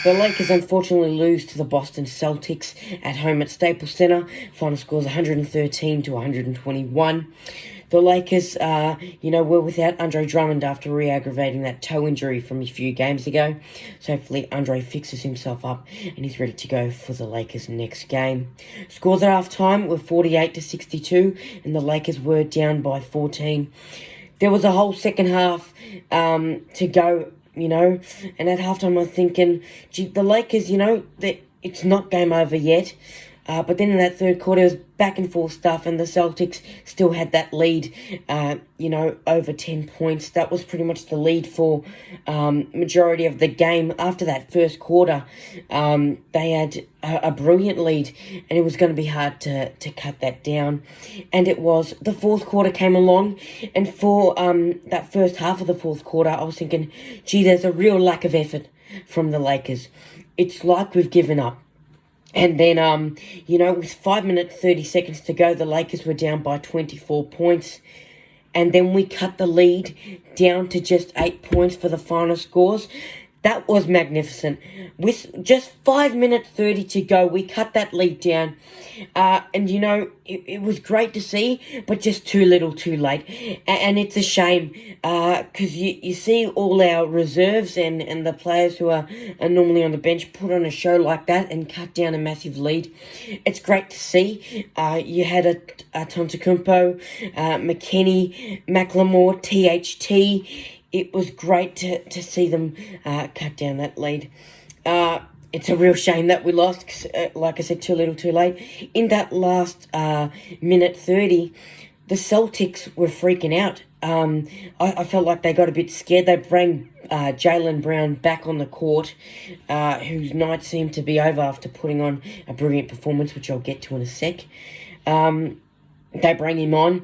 The Lakers unfortunately lose to the Boston Celtics at home at Staples Center. Final score is 113 to 121. The Lakers, were without Andre Drummond after re-aggravating that toe injury from a few games ago. So hopefully Andre fixes himself up and he's ready to go for the Lakers next game. Scores at half-time were 48 to 62 and the Lakers were down by 14. There was a whole second half to go, and at halftime I was thinking, the Lakers, it's not game over yet. But then in that third quarter, it was back and forth stuff, and the Celtics still had that lead, over 10 points. That was pretty much the lead for majority of the game. After that first quarter, they had a brilliant lead, and it was going to be hard to cut that down. And it was. The fourth quarter came along, and for that first half of the fourth quarter, I was thinking, there's a real lack of effort from the Lakers. It's like we've given up. And then, with 5 minutes, 30 seconds to go, the Lakers were down by 24 points. And then we cut the lead down to just 8 points for the final scores. That was magnificent. With just 5 minutes, 30 to go, we cut that lead down. It was great to see, but just too little, too late. And it's a shame because you see all our reserves and the players who are normally on the bench put on a show like that and cut down a massive lead. It's great to see. You had a Antetokounmpo, McKinney, McLemore, THT. It was great to see them cut down that lead. It's a real shame that we lost, 'cause, like I said, too little, too late. In that last minute 30, the Celtics were freaking out. I felt like they got a bit scared. They bring Jaylen Brown back on the court, whose night seemed to be over after putting on a brilliant performance, which I'll get to in a sec. They bring him on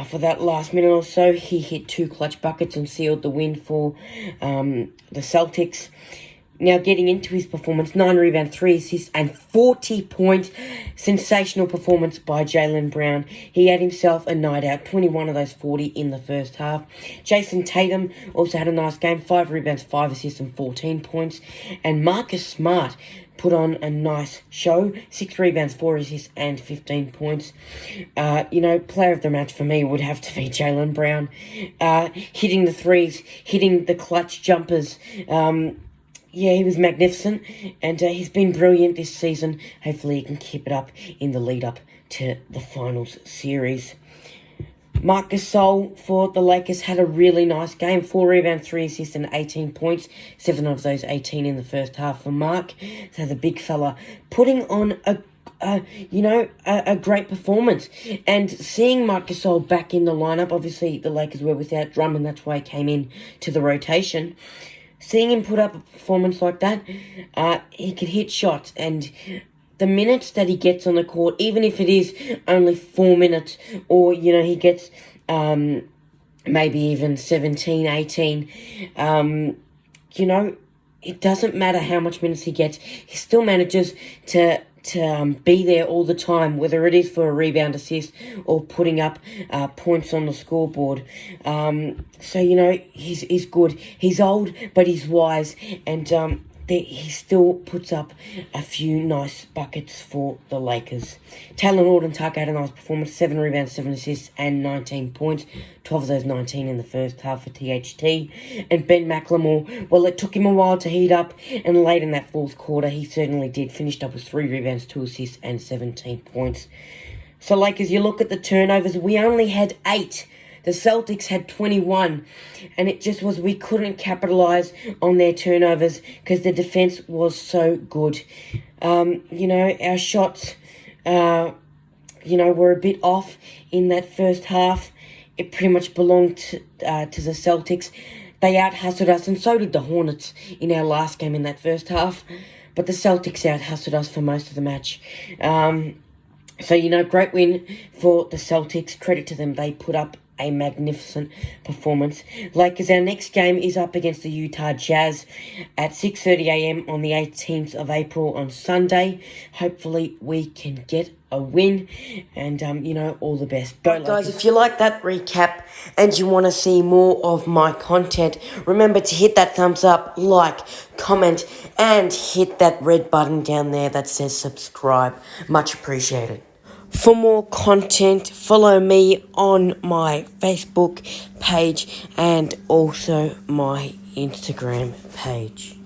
for that last minute or so. He hit 2 clutch buckets and sealed the win for the Celtics. Now getting into his performance, 9 rebounds, 3 assists, and 40 points. Sensational performance by Jaylen Brown. He had himself a night out, 21 of those 40 in the first half. Jason Tatum also had a nice game, 5 rebounds, 5 assists, and 14 points. And Marcus Smart put on a nice show, 6 rebounds, 4 assists, and 15 points. Player of the match for me would have to be Jaylen Brown. Hitting the threes, hitting the clutch jumpers. He was magnificent, and he's been brilliant this season. Hopefully he can keep it up in the lead-up to the finals series. Marc Gasol for the Lakers had a really nice game. 4 rebounds, 3 assists, and 18 points. 7 of those 18 in the first half for Marc. So the big fella putting on a great performance. And seeing Marc Gasol back in the lineup, obviously the Lakers were without Drummond, that's why he came in to the rotation. Seeing him put up a performance like that, he could hit shots, and the minutes that he gets on the court, even if it is only 4 minutes, or, he gets maybe even 17, 18, it doesn't matter how much minutes he gets, he still manages to be there all the time, whether it is for a rebound, assist, or putting up points on the scoreboard. He's good. He's old, but he's wise, and he still puts up a few nice buckets for the Lakers. Taylor Horton-Tucker had a nice performance, 7 rebounds, 7 assists, and 19 points. 12 of those 19 in the first half for THT. And Ben McLemore, well, it took him a while to heat up, and late in that fourth quarter, he certainly did. Finished up with 3 rebounds, 2 assists, and 17 points. So, Lakers, you look at the turnovers, we only had 8. The Celtics had 21, and it just was we couldn't capitalize on their turnovers because the defense was so good. Our shots, were a bit off in that first half. It pretty much belonged to the Celtics. They out-hustled us, and so did the Hornets in our last game in that first half. But the Celtics out-hustled us for most of the match. Great win for the Celtics. Credit to them. They put up a magnificent performance. Lakers, our next game is up against the Utah Jazz at 6:30 a.m. on the 18th of April on Sunday. Hopefully we can get a win, and all the best. But guys, if you like that recap and you want to see more of my content, remember to hit that thumbs up, like, comment, and hit that red button down there that says subscribe. Much appreciated. For more content, follow me on my Facebook page and also my Instagram page.